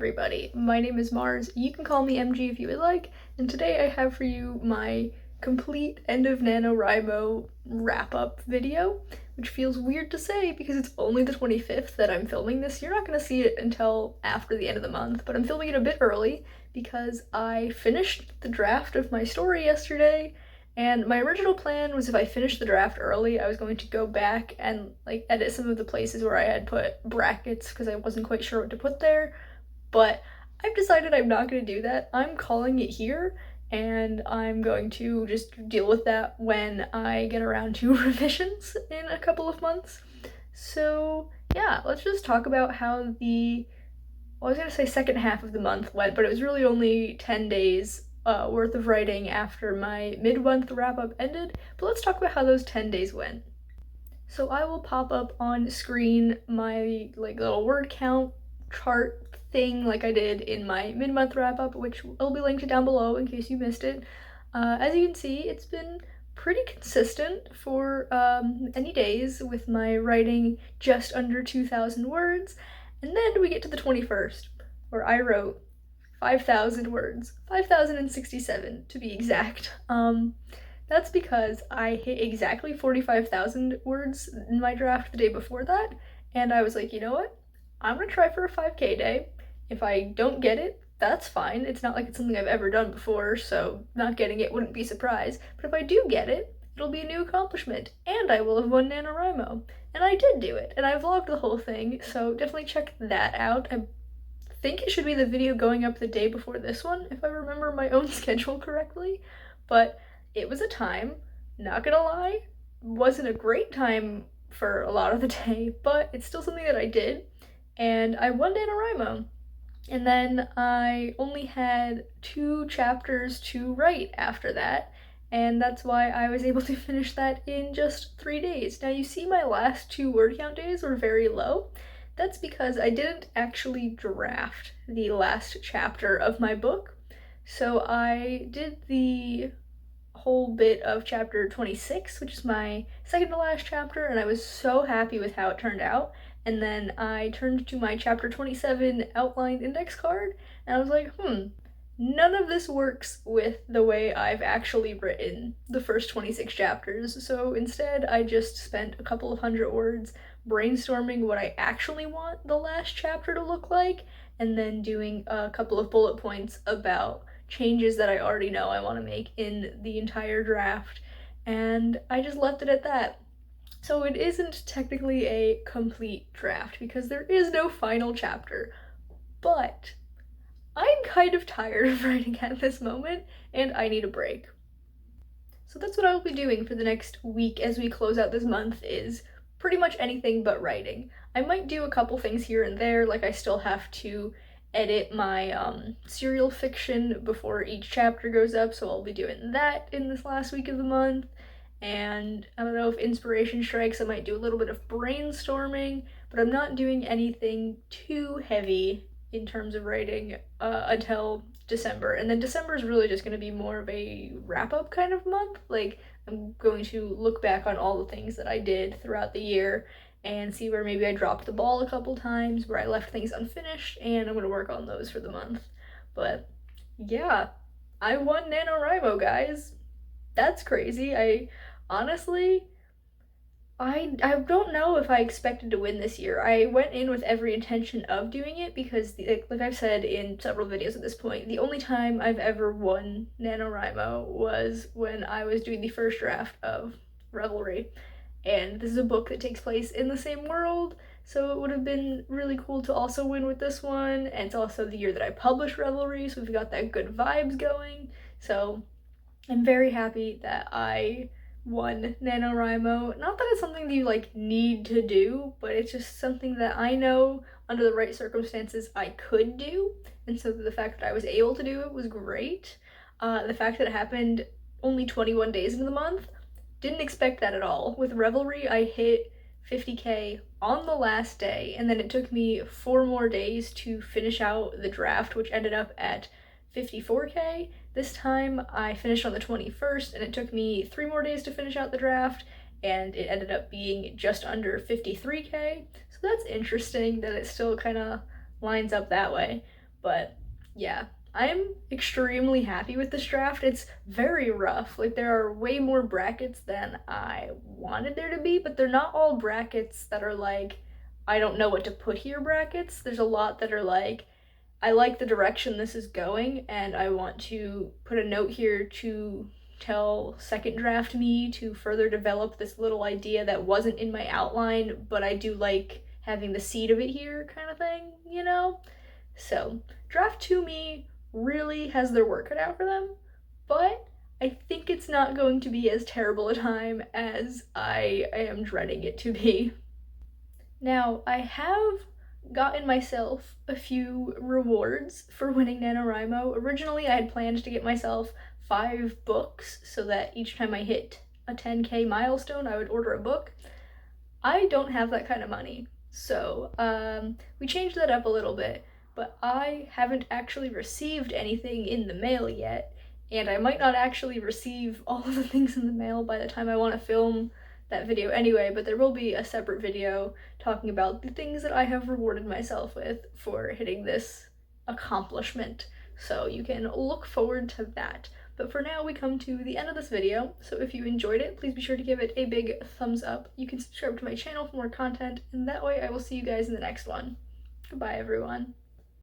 everybody, my name is Mars. You can call me MG if you would like, and today I have for you my complete end of NaNoWriMo wrap-up video, which feels weird to say because it's only the 25th that I'm filming this. You're not going to see it until after the end of the month, but I'm filming it a bit early because I finished the draft of my story yesterday, and my original plan was if I finished the draft early, I was going to go back and edit some of the places where I had put brackets because I wasn't quite sure what to put there, but I've decided I'm not going to do that. I'm calling it here, and I'm going to just deal with that when I get around to revisions in a couple of months. So yeah, let's just talk about how I was going to say second half of the month went, but it was really only 10 days worth of writing after my mid-month wrap-up ended, but let's talk about how those 10 days went. So I will pop up on screen my little word count chart thing like I did in my mid-month wrap-up, which will be linked down below in case you missed it. As you can see, it's been pretty consistent for any days with my writing just under 2,000 words, and then we get to the 21st, where I wrote 5,000 words, 5,067 to be exact. That's because I hit exactly 45,000 words in my draft the day before that, and I was like, you know what? I'm gonna try for a 5K day. If I don't get it, that's fine. It's not like it's something I've ever done before, so not getting it wouldn't be a surprise. But if I do get it, it'll be a new accomplishment, and I will have won NaNoWriMo. And I did do it, and I vlogged the whole thing, so definitely check that out. I think it should be the video going up the day before this one, if I remember my own schedule correctly. But it was a time, not gonna lie, wasn't a great time for a lot of the day, but it's still something that I did, and I won NaNoWriMo. And then I only had 2 chapters to write after that, and that's why I was able to finish that in just 3 days. Now you see my last 2 word count days were very low. That's because I didn't actually draft the last chapter of my book. So I did the whole bit of chapter 26, which is my second to last chapter, and I was so happy with how it turned out. And then I turned to my chapter 27 outlined index card, and I was like, none of this works with the way I've actually written the first 26 chapters. So instead, I just spent a couple of hundred words brainstorming what I actually want the last chapter to look like, and then doing a couple of bullet points about changes that I already know I want to make in the entire draft, and I just left it at that. So it isn't technically a complete draft because there is no final chapter, but I'm kind of tired of writing at this moment, and I need a break. So that's what I will be doing for the next week as we close out this month, is pretty much anything but writing. I might do a couple things here and there, like I still have to edit my serial fiction before each chapter goes up, so I'll be doing that in this last week of the month. And I don't know, if inspiration strikes, I might do a little bit of brainstorming, but I'm not doing anything too heavy in terms of writing until December. And then December is really just going to be more of a wrap-up kind of month. I'm going to look back on all the things that I did throughout the year and see where maybe I dropped the ball a couple times, where I left things unfinished, and I'm going to work on those for the month. But yeah, I won NaNoWriMo, guys. That's crazy. I honestly, I don't know if I expected to win this year. I went in with every intention of doing it because, like I've said in several videos at this point, the only time I've ever won NaNoWriMo was when I was doing the first draft of Revelry. And this is a book that takes place in the same world, so it would have been really cool to also win with this one, and it's also the year that I published Revelry, so we've got that good vibes going. So I'm very happy that I won NaNoWriMo. Not that it's something that you need to do, but it's just something that I know under the right circumstances I could do, and so the fact that I was able to do it was great. The fact that it happened only 21 days into the month, didn't expect that at all. With Revelry, I hit 50K on the last day, and then it took me 4 more days to finish out the draft, which ended up at 54K. This time I finished on the 21st, and it took me 3 more days to finish out the draft, and it ended up being just under 53K. So that's interesting that it still kind of lines up that way. But yeah, I'm extremely happy with this draft. It's very rough. Like, there are way more brackets than I wanted there to be, but they're not all brackets that are like, I don't know what to put here brackets. There's a lot that are like, I like the direction this is going, and I want to put a note here to tell second draft me to further develop this little idea that wasn't in my outline, but I do like having the seed of it here kind of thing, you know? So, draft 2 me really has their work cut out for them, but I think it's not going to be as terrible a time as I am dreading it to be. Now, I have gotten myself a few rewards for winning NaNoWriMo. Originally, I had planned to get myself 5 books so that each time I hit a 10K milestone, I would order a book. I don't have that kind of money, so we changed that up a little bit, but I haven't actually received anything in the mail yet, and I might not actually receive all of the things in the mail by the time I want to film that video anyway, but there will be a separate video talking about the things that I have rewarded myself with for hitting this accomplishment, so you can look forward to that. But for now, we come to the end of this video, so if you enjoyed it, please be sure to give it a big thumbs up. You can subscribe to my channel for more content, and that way I will see you guys in the next one. Goodbye, everyone.